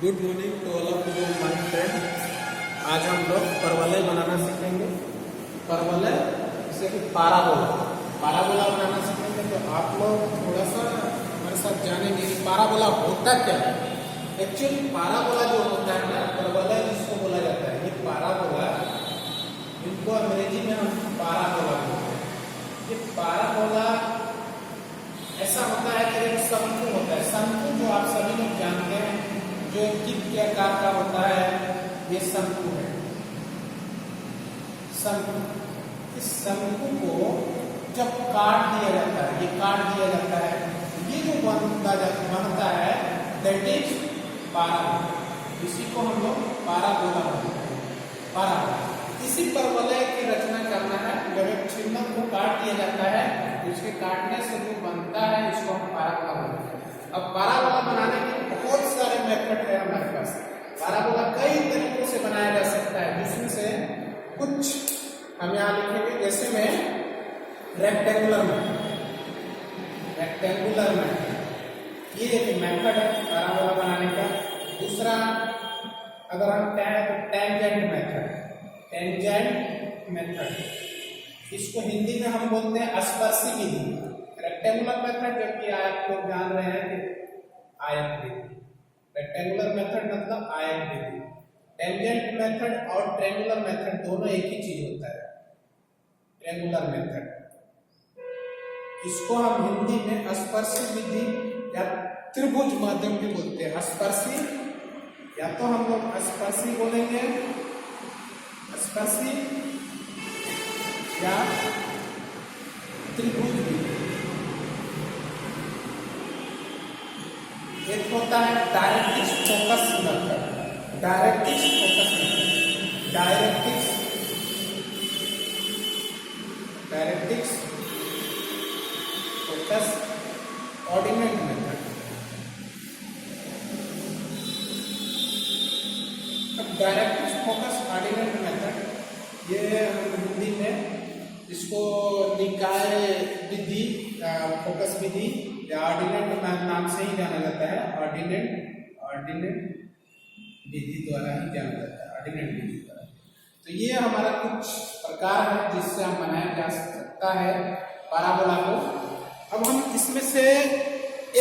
Good morning to all of you my friend. आज हम लोग परवलय बनाना सीखेंगे। परवलय जैसे कि पाराबोला बनाना सीखेंगे। तो आप लोग थोड़ा सा हमारे साथ जानेंगे कि पाराबोला होता क्या है। एक्चुअली पाराबोला जो होता है ना, परवलय जिसको बोला जाता है, ये पाराबोला, इनको अंग्रेजी में हम पाराबोला बोलते हैं। ये पाराबोला ऐसा होता है कि एक शंकु होता है। शंकु जो आप सभी लोग जानते हैं, जो टिप के आकार का होता है, ये शंकु है। शंकु, इस शंकु को जब काट दिया जाता है, ये काट दिया जाता है, ये जो बनता है दैट इज पाराबोला। इसी को हम लोग पाराबोला बोलते हैं। पाराबोला इसी परवलय की रचना करना है। जब एक छिन्नक को काट दिया जाता है, उसके काटने से जो बनता है, इसको हम पाराबोला बोलते हैं। अब पाराबोला बनाने के बहुत सारे मेथड है हमारे पास। पाराबोला कई तरीकों से बनाया जा सकता है, जिसमें से कुछ हम यहाँ लिखेंगे। जैसे में रेक्टेंगुलर मेथड, ये एक मेथड है पाराबोला बनाने का। दूसरा अगर हम कहें तो टेंजेंट मेथड, इसको हिंदी में हम बोलते हैं स्पर्शी विधि। रेक्टेंगुलर मेथड, जबकि आप लोग जान रहे हैं कि आयत विधि। रेक्टेंगुलर मेथड मतलब आयत विधि। टेंजेंट मेथड और ट्रायंगुलर मेथड दोनों एक ही चीज होता है, ट्रायंगुलर मेथड। इसको हम हिंदी में स्पर्शी विधि या त्रिभुज माध्यम भी बोलते हैं। स्पर्शी, या तो हम लोग स्पर्शी बोलेंगे, स्पर्शी या त्रिभुज विधि। एक होता है directrix focus method. Directrix focus ordinate method. अब डायरेक्ट्रिक्स फोकस ऑर्डिनेट मेथड, ये हम हिंदी में इसको निकाय विधि, फोकस विधि या ऑर्डिनेट नाम से ही जाना जाता है। ऑर्डिनेट विधि द्वारा ही जाना जाता है, ऑर्डिनेट विधि द्वारा। तो ये हमारा कुछ प्रकार है जिससे हम बनाया जा सकता है पाराबोला को। अब हम इसमें से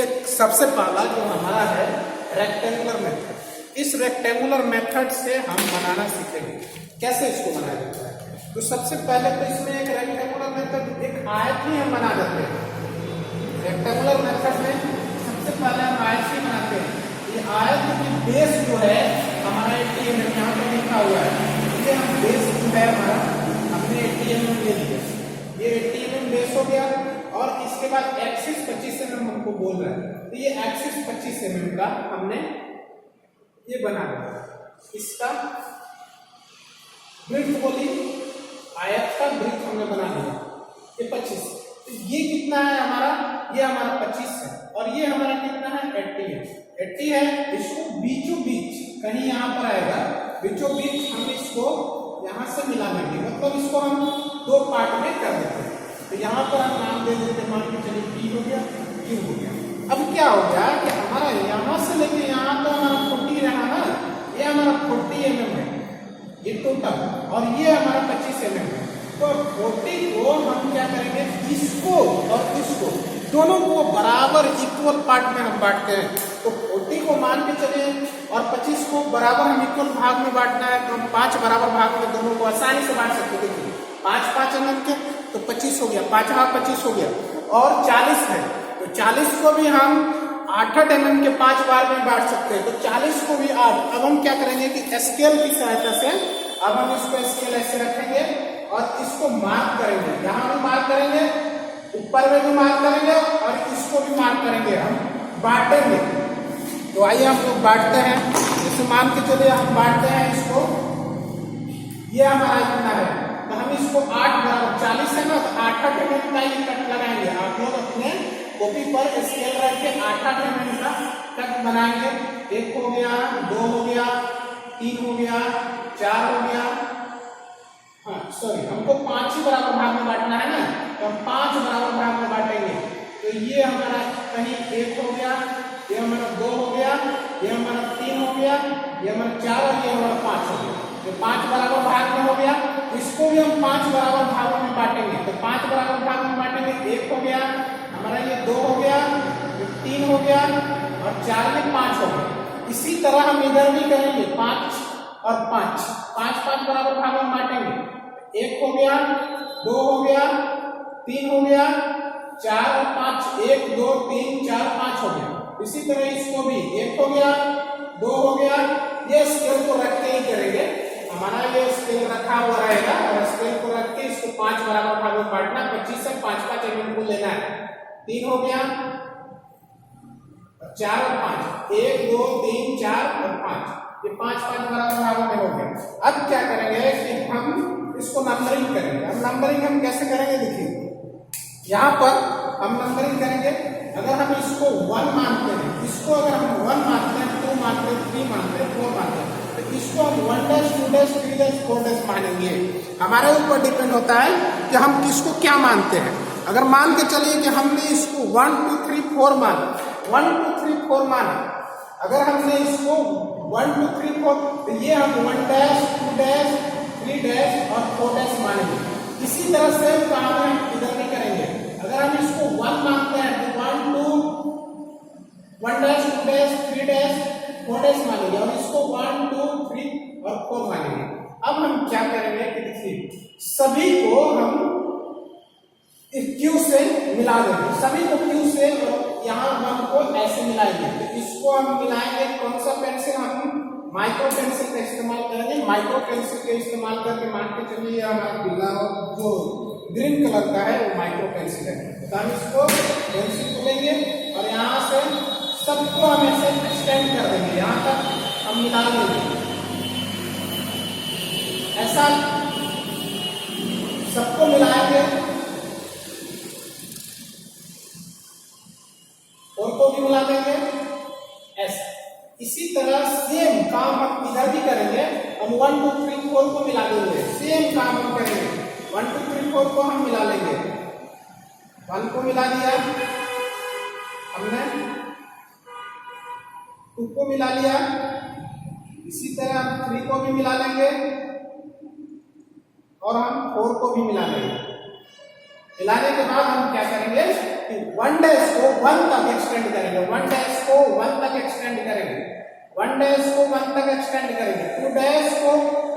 एक सबसे पहला जो हमारा है रेक्टेंगुलर मेथड। इस रेक्टेंगुलर मेथड से हम बनाना सीखेंगे कैसे इसको बनाया जाता है। तो सबसे पहले तो इसमें एक रेक्टेंगुलर मेथड, एक आयत ही हम बना देते हैं। रेक्टेंगुलर मेथड में सबसे पहले हम आयत ही बनाते हैं। ये आयत की बेस जो है हमारा 80 mm यहाँ पे लिखा हुआ है, ये हम बेस जो है हमारा, हमने 80 mm ले लिया। ये 80 mm बेस हो गया। और इसके बाद एक्सिस 25 mm हमको बोल रहा है, तो ये एक्सिस 25 mm का हमने ये बना दिया। इसका ब्रिथ बोली, आयत का ब्रिथ हमने बना दिया, ये 25। तो ये कितना है हमारा, ये हमारा 25 है। और ये हमारा कितना है, 80 है। इसको बीचों बीच कहीं यहाँ पर आएगा, बीचों बीच हम इसको यहाँ से मिला देंगे, मतलब इसको हम दो पार्ट में कर देते हैं। तो यहाँ पर हम नाम दे देते हैं, मान के चलिए P हो गया, Q हो गया। अब क्या हो गया कि हमारा यहाँ से लेके यहाँ तो हमारा 40 रहा ना, ये हमारा 40 mm है ये टोटल, और ये हमारा 25 mm है। तो 40 को हम क्या करेंगे, इसको और इसको दोनों को बराबर इक्वल पार्ट में हम बांटते हैं। तो 40 को मान के चले और 25 को बराबर हम इक्वल भाग में बांटना है, तो हम 5 बराबर भाग में दोनों को आसानी से बांट सकते हैं। देखिए 5 mm के तो 25 हो गया, 5 25 हो गया, और 40 है तो 40 को भी हम 8 mm के 5 बार में बांट सकते हैं। तो 40 को भी 8। अब हम क्या करेंगे कि स्केल की सहायता से अब हम इसको स्केल ऐसे रखेंगे और इसको मार्क करेंगे। यहाँ भी मार्क करेंगे, ऊपर में भी मार्क करेंगे, और इसको भी मार्क करेंगे, हम बांटेंगे। तो आइए हम लोग बांटते हैं। जैसे मान के चलिए हम बांटते हैं इसको, ये हमारा इतना है, तो हम इसको 8 बराबर 40 है ना, तो 8 mm का ही कट लगाएंगे। आप लोग अपने कॉपी पर स्केल रख के 8 mm का कट बनाएंगे। 1 हो गया, 2 हो गया, 3 हो गया, 4 हो गया। हाँ सॉरी, हमको 5 ही बराबर भाग में बांटना है ना, तो हम 5 बराबर भाग में बांटेंगे। तो ये हमारा कहीं 1 हो गया, ये हमारा 2 हो गया, ये हमारा 3 हो गया, ये हमारा 4 और ये हमारा 5 हो गया। ये 5 बराबर भाग में हो गया। इसको भी हम 5 बराबर भागों में बांटेंगे। तो 5 बराबर भाग में बांटेंगे, 1 हो गया हमारा, ये 2 हो गया, ये 3 हो गया और 4 में 5 हो गया। इसी तरह हम इधर भी करेंगे, 5 और 5, 5 बराबर भागों में बांटेंगे। 1 हो गया, 2 हो गया, 3 हो गया, 4 और 5, 1 2 3 4 5 हो गया। इसी तरह इसको भी 1 हो गया, 2 हो गया। ये स्केल को रख के ही करेंगे, हमारा ये स्केल रखा हुआ रहेगा और स्केल को रख के इसको 5 बराबर भागों में बांटना। 25 से 5 एलिमेंट को लेना है। 3 हो गया, 4 और 5, 1 2 3 4 और 5, ये 5 बराबर भागों में हो गया। अब क्या करेंगे कि हम इसको नंबरिंग करेंगे। अब नंबरिंग हम कैसे करेंगे, देखिए यहाँ पर हम नंबरिंग करेंगे। अगर हम इसको 1 मानते हैं, इसको अगर हम 1 मानते हैं, 2 मानते हैं, 3 मानते हैं, 4 मानते हैं, तो इसको हम 1 डैश 2 डैश 3 डैश 4 डैश मानेंगे। हमारे ऊपर डिपेंड होता है कि हम किसको क्या मानते हैं। अगर मान के चलिए कि हमने इसको 1 2 3 4 माना, 1 2 3 4 माना, अगर हमने इसको 1 2 3 4, तो ये हम 1 डैश 2 डैश 3 डैश और 4 डैश मानेंगे। इसी तरह से काम हम इधर भी करेंगे। अगर हम इसको 1 मानते हैं तो 1 2 1 डैश 2 डैश 3 डैश 4 डैश मानेंगे और इसको 1 2 3 और 4 मानेंगे। अब हम क्या करेंगे कि देखिए सभी को हम इस Q से मिला देंगे, सभी को Q से यहाँ 1 को ऐसे मिलाएंगे। तो इसको हम मिलाएंगे, कौन सा पेंसिल, हम माइक्रो पेंसिल का इस्तेमाल करेंगे। माइक्रो पेंसिल का इस्तेमाल करके मान के चलिए हमारा पीला जो ग्रीन कलर का है वो माइक्रो पेंसिल है। तो हम इसको पेंसिल को लेंगे और यहाँ से सबको हम ऐसे एक्सटेंड कर देंगे, यहाँ तक हम मिला देंगे। ऐसा सबको मिलाएंगे और को भी मिला देंगे ऐसा। इसी तरह सेम काम हम इधर भी करेंगे। हम 1 2 3 4 को मिला देंगे, सेम काम हम करेंगे। 1 2 3 4 को हम मिला लेंगे। 1 को मिला दिया हमने, 2 को मिला लिया, इसी तरह हम 3 को भी मिला लेंगे और हम 4 को भी मिला लेंगे। मिलाने के बाद हम क्या करेंगे कि 1 डैश को 1 तक एक्सटेंड करेंगे, 1 डैश को 1 तक एक्सटेंड करेंगे, 1 डैश को 1 तक एक्सटेंड करेंगे, 2 डैश को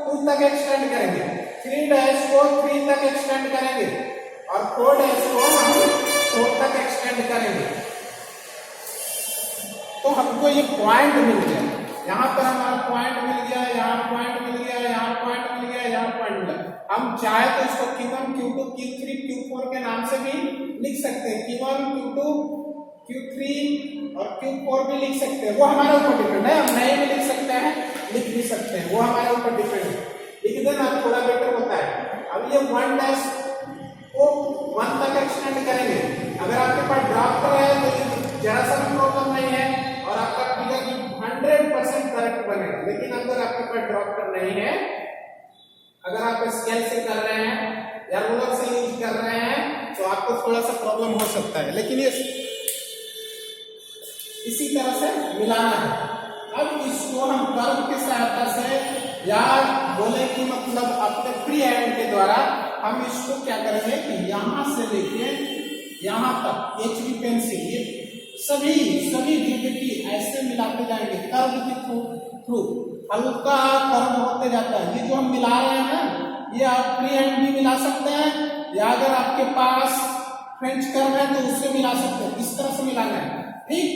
2 तक एक्सटेंड करेंगे, 3 डैश को 3 तक एक्सटेंड करेंगे और 4 डैश को हम 4 तक एक्सटेंड करेंगे। तो हमको ये पॉइंट मिल गया, यहाँ पर हमारा पॉइंट मिल गया, यहाँ पॉइंट मिल गया, यहाँ पॉइंट मिल गया, यहाँ पॉइंट मिला। हम चाहे तो इसको Q1 Q2 Q3 Q4 के नाम से भी लिख सकते हैं। Q1 Q2 Q3 और Q4 भी लिख सकते हैं, वो हमारे ऊपर डिपेंड है। हम नहीं भी लिख सकते हैं, लिख भी सकते हैं, वो हमारे ऊपर डिपेंड है। लिख देना थोड़ा बेटर होता है। अब ये 1 डैश को 1 तक एक्सटेंड करेंगे। अगर आपके पास ड्रॉपर है तो जरा सा भी प्रॉब्लम नहीं है और आपका फिगर 100% करेक्ट बनेगा। लेकिन अगर आपके पास ड्रॉपर नहीं है, अगर आप स्केल से कर रहे हैं या रूलर से यूज कर रहे हैं तो आपको थोड़ा सा प्रॉब्लम हो सकता है। लेकिन ये इसी तरह से मिलाना है। अब इसको हम कर्व की सहायता से या बोले कि मतलब अपने फ्री हैंड के द्वारा हम इसको क्या करेंगे कि यहाँ से लेके यहाँ तक HB पेंसिल ये सभी DBT ऐसे मिलाते जाएंगे कर्व के थ्रू। हल्का कर्व होते जाता है। ये जो हम मिला रहे हैं ना, ये आप फ्री हैंड भी मिला सकते हैं या अगर आपके पास फ्रेंच कर्व है तो उससे मिला सकते हैं। इस तरह से मिलाना है, ठीक।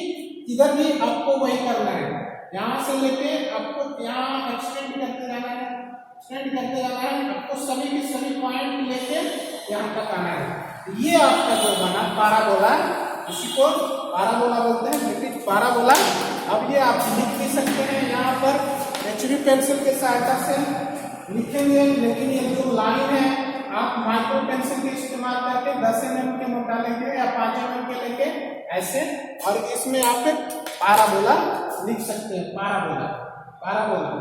इधर भी आपको वही करना है, यहाँ से लेके आपको यहाँ एक्सटेंड करते जाना है, एक्सटेंड करते जाना है। आपको सभी के सभी पॉइंट लेके यहाँ तक आना है। ये आपका जो बना पाराबोला, इसी को पाराबोला बोलते हैं, ब्रिटिश पाराबोला। अब ये आप लिख भी सकते हैं, यहाँ पर HB पेंसिल के सहायता से लिखेंगे। लेकिन ये जो लाइन है आप माइक्रो पेंसिल का इस्तेमाल करके 10 mm के नोट डालेंगे या 5 mm के लेके ऐसे, और इसमें आप पाराबोला लिख सकते हैं। पाराबोला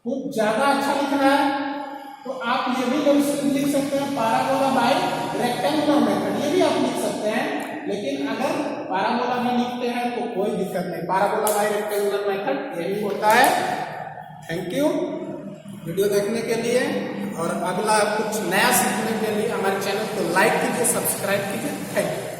खूब ज्यादा अच्छा लिखना है तो आप ये भी लिख सकते हैं पाराबोला बाय रेक्टेंगुलर मेथड, ये भी आप लिख सकते हैं। लेकिन अगर पैराबोला भी लिखते हैं तो कोई दिक्कत नहीं, पैराबोला बाय रेक्टेंगुलर मेथड यही होता है। थैंक यू वीडियो देखने के लिए, और अगला कुछ नया सीखने के लिए हमारे चैनल को लाइक कीजिए, सब्सक्राइब कीजिए। Thank you.